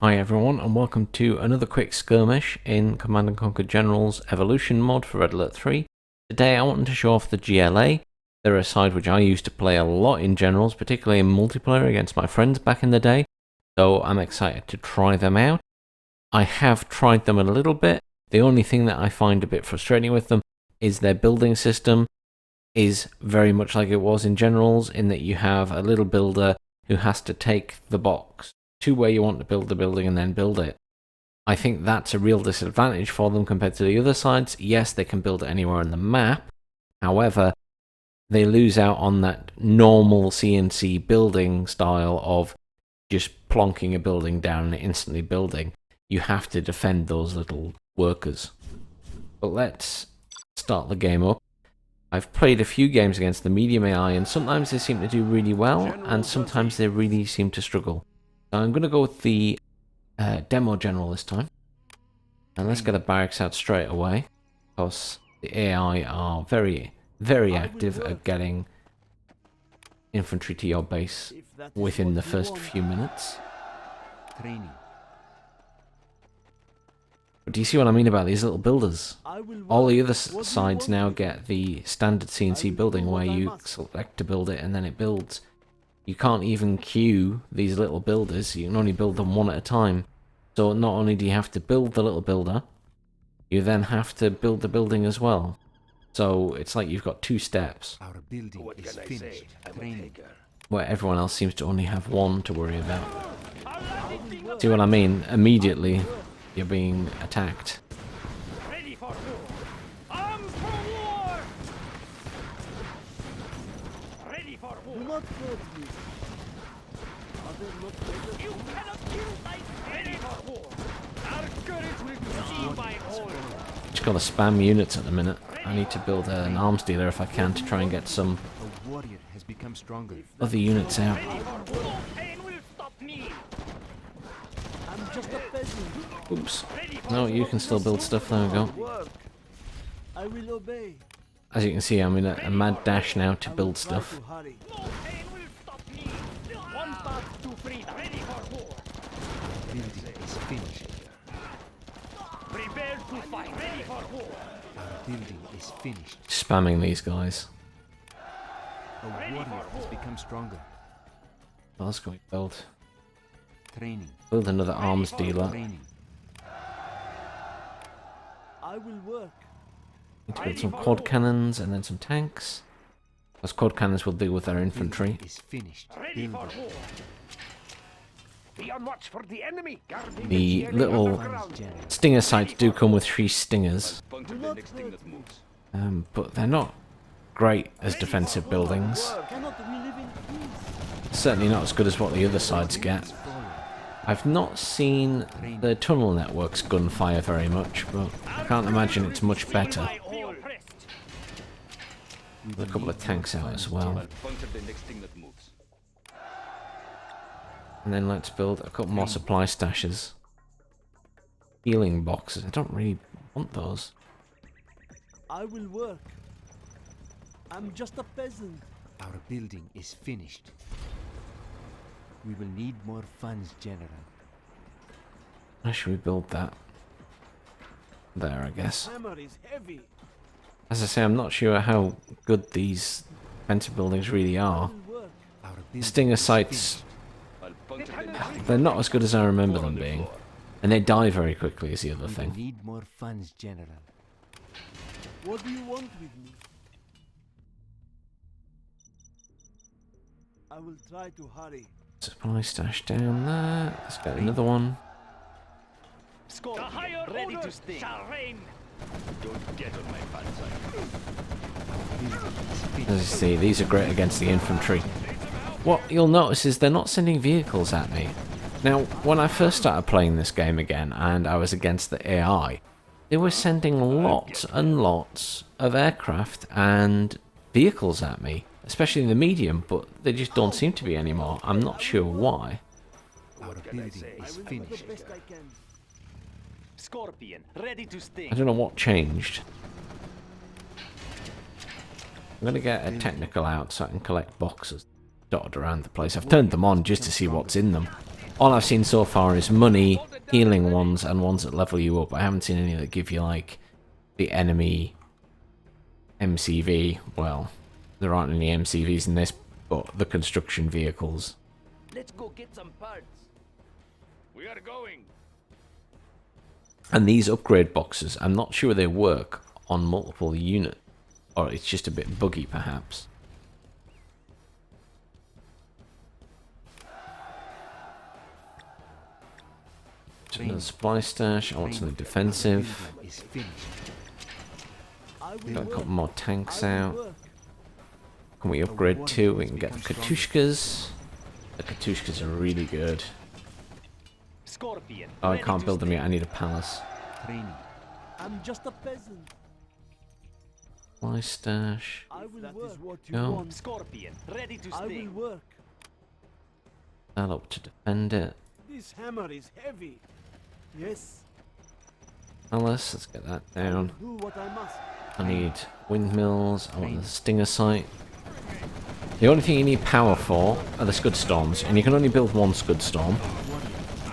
Hi everyone, and welcome to another quick skirmish in Command & Conquer General's Evolution mod for Red Alert 3. Today I wanted to show off the GLA. They're a side which I used to play a lot in Generals, particularly in multiplayer against my friends back in the day, so I'm excited to try them out. I have tried them a little bit. The only thing that I find a bit frustrating with them is their building system is very much like it was in Generals, in that you have a little builder who has to take the box to where you want to build the building and then build it. I think that's a real disadvantage for them compared to the other sides. Yes, they can build it anywhere on the map. However, they lose out on that normal CNC building style of just plonking a building down and instantly building. You have to defend those little workers. But let's start the game up. I've played a few games against the medium AI, and sometimes they seem to do really well, and sometimes they really seem to struggle. I'm going to go with the demo general this time. And let's get the barracks out straight away, because the AI are very, very active at getting infantry to your base within the first few minutes. But do you see what I mean about these little builders? All the other sides now get the standard CNC building where you select to build it and then it builds. You can't even queue these little builders, you can only build them one at a time. So not only do you have to build the little builder, you then have to build the building as well. So it's like you've got two steps. Our building is finished. Where everyone else seems to only have one to worry about. See what I mean? Immediately you're being attacked. Ready for war! Armed for war! Ready for war! Do not hurt me. You cannot kill my ready for war! Our courage will be seen by all! Just gotta spam units at the minute. I need to build an arms dealer if I can to try and get some A warrior has become stronger. other units out. Ready for war! No pain will stop me! I'm just a peasant. Oops. No, you can still build stuff. There we go. Work. I will obey. As you can see, I'm in a mad dash now to build Try stuff. to hurry. No pain will stop me! One path to freedom! Ready for war! Building is finished. Prepare to fight! Ready for war! Our building is finished. Spamming these guys. A warrior has become stronger. What else can we build? Training. Build another arms dealer. Training. I will work. Need to build some quad cannons and then some tanks. Those quad cannons will deal with their infantry. Building is finished. Ready for Building. war! Be on watch for the enemy! Guarding The enemy little underground. General. stinger sites do come with 3 stingers, Do not hurt me. but they're not great as defensive buildings. Cannot we live in peace? Certainly not as good as what the other sides get. I've not seen the tunnel network's gunfire very much, but I can't imagine it's much better. By all oppressed. There's a couple of tanks out as well. And then let's build a couple more supply stashes. Healing boxes. I don't really want those. I will work. I'm just a peasant. Our building is finished. We will need more funds, General. How should we build that? There, I guess. Hammer is heavy. As I say, I'm not sure how good these defensive buildings really are. I will work. Our The building stinger is sites, they're not as good as I remember them being. And they die very quickly is the other finished. We will thing. need more funds, General. What do you want with me? I will try to hurry. Supply stash down there. Let's get another one. The higher orders shall reign! As you see, these are great against the infantry. What you'll notice is they're not sending vehicles at me. Now, when I first started playing this game again, and I was against the AI, they were sending lots and lots of aircraft and vehicles at me, especially in the medium, but they just don't seem to be anymore. I'm not sure why. Our building is I will do finished. the best I can. Scorpion, ready to sting! I don't know what changed. I'm going to get a technical out so I can collect boxes dotted around the place. I've turned them on just to see what's in them. all I've seen so far is money, healing ones, and ones that level you up. I haven't seen any that give you, like, the enemy MCV. Well, there aren't any MCVs in this, but the construction vehicles. Let's go get some parts. We are going. And these upgrade boxes, I'm not sure they work on multiple units, or it's just a bit buggy, perhaps. Another supply stash. I want something defensive. Is finished. I will Got a work. couple more tanks I will out. work. Can we upgrade too? We can get the Katushkas. The Katushkas are really good. Scorpion. Oh, I ready can't to build them stay. yet. I need a palace. Training. I'm just a peasant. Supply stash. I will that work. is what you Go. want. Scorpion. Ready to I stay. will work. That up to defend it. This hammer is heavy. Yes. Palace. Let's get that I will down. do what I must. I need windmills. I want the stinger site. The only thing you need power for are the scud storms, and you can only build one scud storm.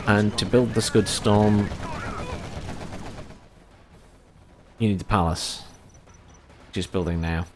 And to build the scud storm, you need the palace, which is building now.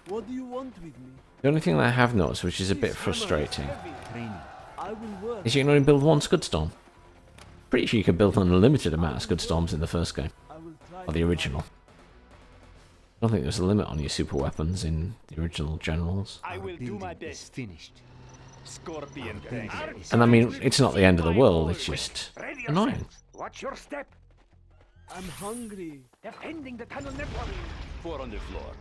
What do you want with me? The only thing that I have noticed, which is a bit This hammer is frustrating, heavy. Training. I will work. is you can only build one scud storm. Pretty sure you could build an unlimited amount of scud storms in the first game, I will try. or the original. I don't think there's a limit on your super weapons in the original Generals. I Our will do my building is best. finished. Scorpion. Our building tank. is And I mean, finished. it's not the end of the world, it's just Ready annoying. yourselves. Watch your step. I'm hungry. Defending the tunnel network. Four on the floor.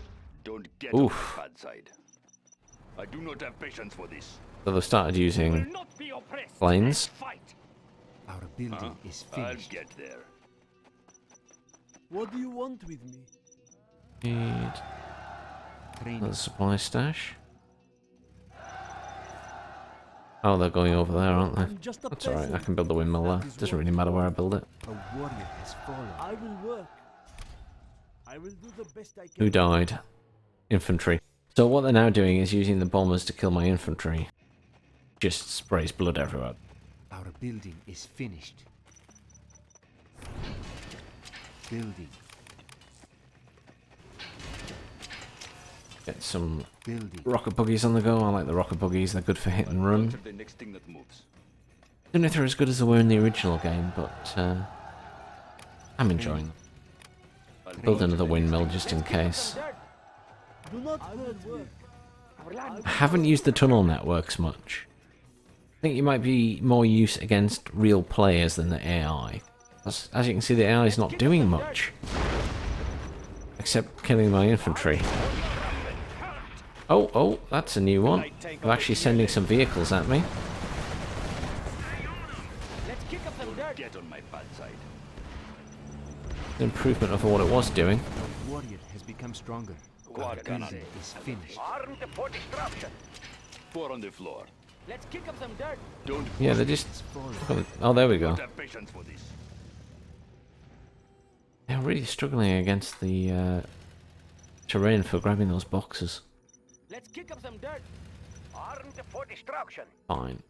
Don't get Oof. on my bad side. I do not have patience for this. So they've started Will using not be oppressed. planes. Let's fight. Our building is I'll finished. get there. What do you want with me? Need Training. another supply stash. Oh, they're going over there, aren't they? I'm just a That's alright, I peasant. can build the windmill there. Doesn't really matter where I build it. A warrior has fallen. I will work. I will do the best I can. Who died? Infantry. So what they're now doing is using the bombers to kill my infantry. Just sprays blood everywhere. Our building is finished. Building. Get some Building. rocket buggies on the go. I like the rocket buggies, they're good for hit and run. Capture the next thing that moves. Don't know if they're as good as they were in the original game, but I'm enjoying them. I'll Build capture another the next windmill thing. just in case. Do not hurt me. Our land. I haven't used the tunnel networks much. I think you might be more use against real players than the AI. As you can see, the AI is not doing much. Except killing my infantry. Oh, that's a new one. They're actually sending some vehicles at me. Let's kick up some dirt. Get on my bad side. An improvement over what it was doing. Our warrior has become stronger. Our Quad cannon. building is finished. Armed for destruction. Four on the floor. Let's kick up some dirt. Don't Yeah, they're just... Has fallen. Oh, there we go. have patience for this. They're really struggling against the terrain for grabbing those boxes. Let's kick up some dirt. Armed for destruction. Fine.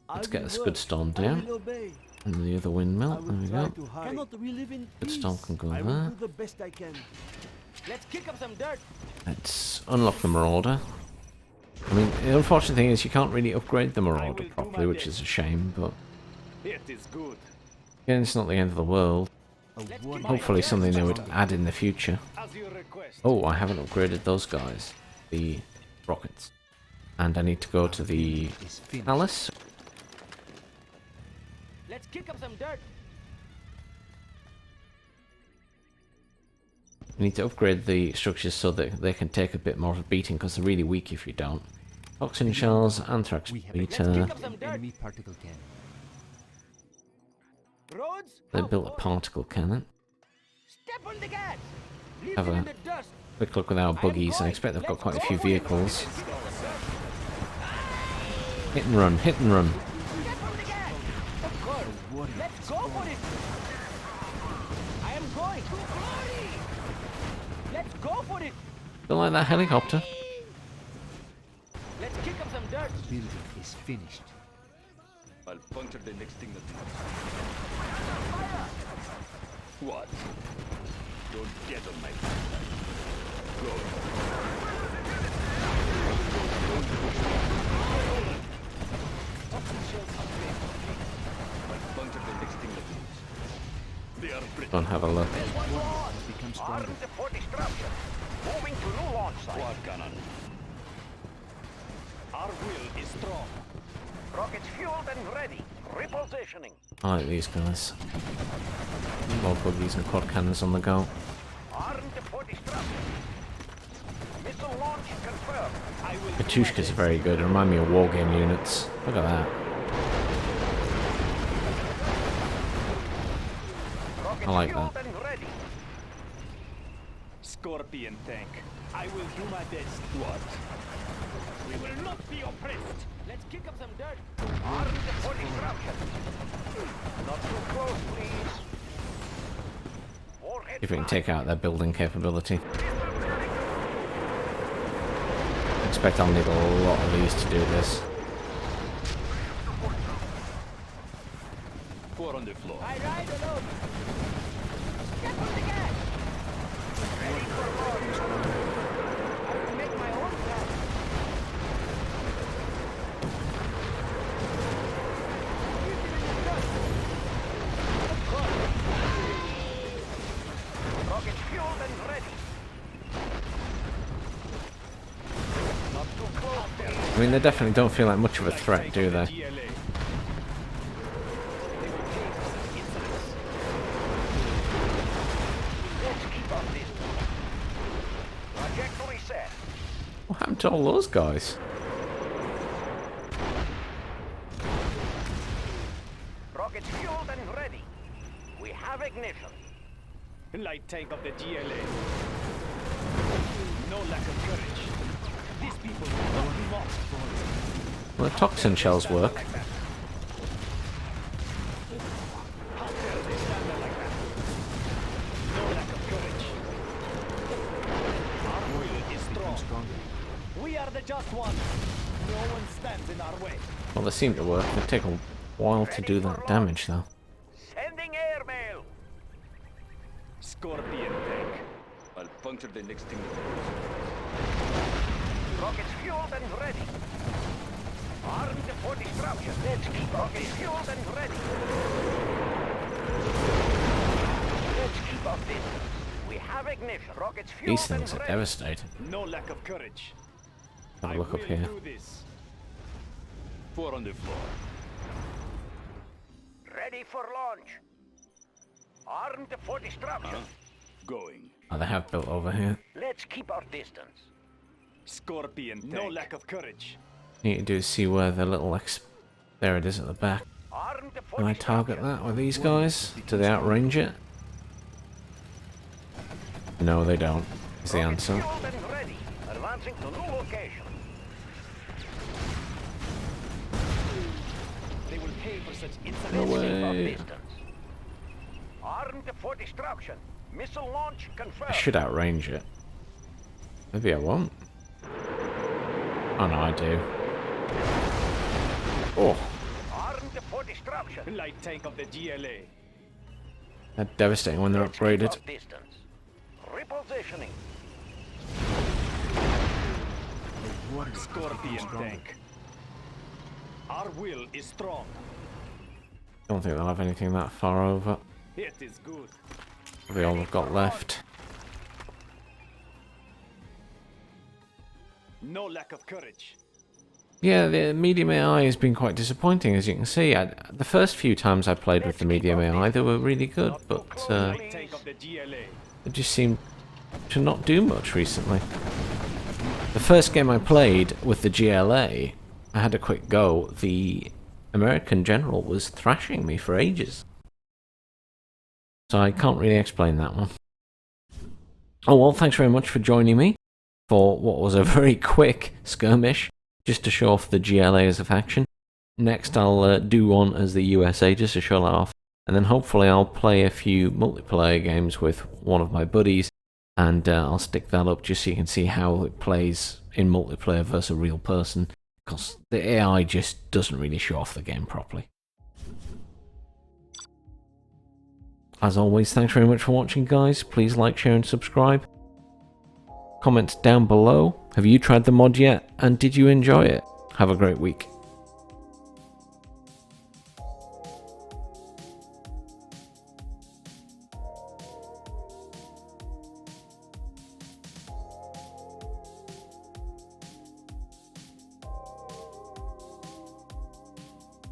I Let's get will a scud work. storm I down. will obey. And the other I windmill. There will we try go. to hurry. Cannot we live in Good peace? storm can go I will there. do the best I can. Let's kick up some dirt. Let's unlock the Marauder. I mean, the unfortunate thing is you can't really upgrade the Marauder properly, which is a shame, but It is good. again, it's not the end of the world. A warrior Hopefully has something they become would stronger. add in the future. As you request. Oh, I haven't upgraded those guys. The rockets. And I need to go to the Is finished. palace. Let's kick up some dirt. You need to upgrade the structures so that they can take a bit more of a beating, because they're really weak if you don't. Toxin shells, anthrax We have beta. up some an dirt. enemy particle cannon. Roads. They how built a far? particle cannon. Step on the gas. Leave Have them a in the dust. quick look with our buggies. I expect they've got quite a few vehicles. Hit and run, hit and run. Step on the gas. Of course. Warrior Let's has go for fallen. it. I am going. To glory. Let's go for it. Don't like that helicopter. Let's kick up some dirt. Building is finished. I'll puncture the next thing that comes. What? Don't get on my backside. Go. I'll puncture the next thing that comes. They are pretty. Go and have a look. Become stronger. Armed for destruction. Moving to new launch site. Quad cannon. Our will is strong. Rockets fueled and ready. Repositioning. I like these guys. More buggies and quad cannons on the go. Armed for destruction. Missile launch confirmed. I will. Katushkas are very good. Remind me of wargame units. Look at that. Rockets I like fueled that. and ready. Scorpion tank. I will do my best. What? We will not be oppressed. Let's kick up some dirt. Armed for destruction. Not too close, please. Warhead If we can take out their building capability. I expect I'll need a lot of these to do this. 4 on the floor. I ride alone. Step on the gas. Ready for launch. I will make my own path. Rocket fueled and ready. Not too close, please. I mean, they definitely don't feel like much of a threat, do they? GLA. Let's keep up this. Trajectory set. What happened to all those guys? Rockets fueled and ready. We have ignition. Light tank of the GLA. No lack of courage. These people will not be lost. Well, the toxin shells work. Like that. How dare they stand there like that? No lack of courage. Our will is strong. Stronger. We are the just ones. No one stands in our way. Well, they seem to work. They take a while to do that damage, though. Sending airmail. Scorpion tank. I'll puncture the next thing that comes. Rockets fueled and ready. Armed for destruction. Let's keep rockets fueled and ready. Let's keep up distance. We have ignition. Rockets fueled These things and are ready. devastating. No lack of courage. Have a look I up will here. do this. 4 on the floor. Ready for launch. Armed for destruction. Going. Oh, they have built over here. Let's keep our distance. Scorpion tank. No lack of courage. Need to do is see where the little there it is at the back. Armed for Can I target that with these guys? Do they outrange it? No, they don't. Is the Rockets answer. fueled and ready. Advancing to new location. They will pay for such insolence. No Let's keep our way. distance. Armed for destruction. Missile launch confirmed. I should outrange it. Maybe I won't. Oh no, I do. Oh, Armed for destruction. Light tank of the GLA. they're devastating when they're Let's keep upgraded. our distance. Repositioning. Scorpion tank. Our will is strong. Don't think they'll have anything that far over. It is good. Probably all they've got left. No lack of courage. Yeah, the medium AI has been quite disappointing, as you can see. The first few times I played with the medium AI, they were really good, but Light tank of the GLA. they just seem to not do much recently. The first game I played with the GLA, I had a quick go. The American general was thrashing me for ages. So I can't really explain that one. Oh well, thanks very much for joining me for what was a very quick skirmish, just to show off the GLA as a faction. Next I'll do one as the USA, just to show that off. And then hopefully I'll play a few multiplayer games with one of my buddies, and I'll stick that up just so you can see how it plays in multiplayer versus a real person. because the AI just doesn't really show off the game properly. As always, thanks very much for watching, guys. Please like, share and subscribe. Comment down below. Have you tried the mod yet, and did you enjoy it? Have a great week.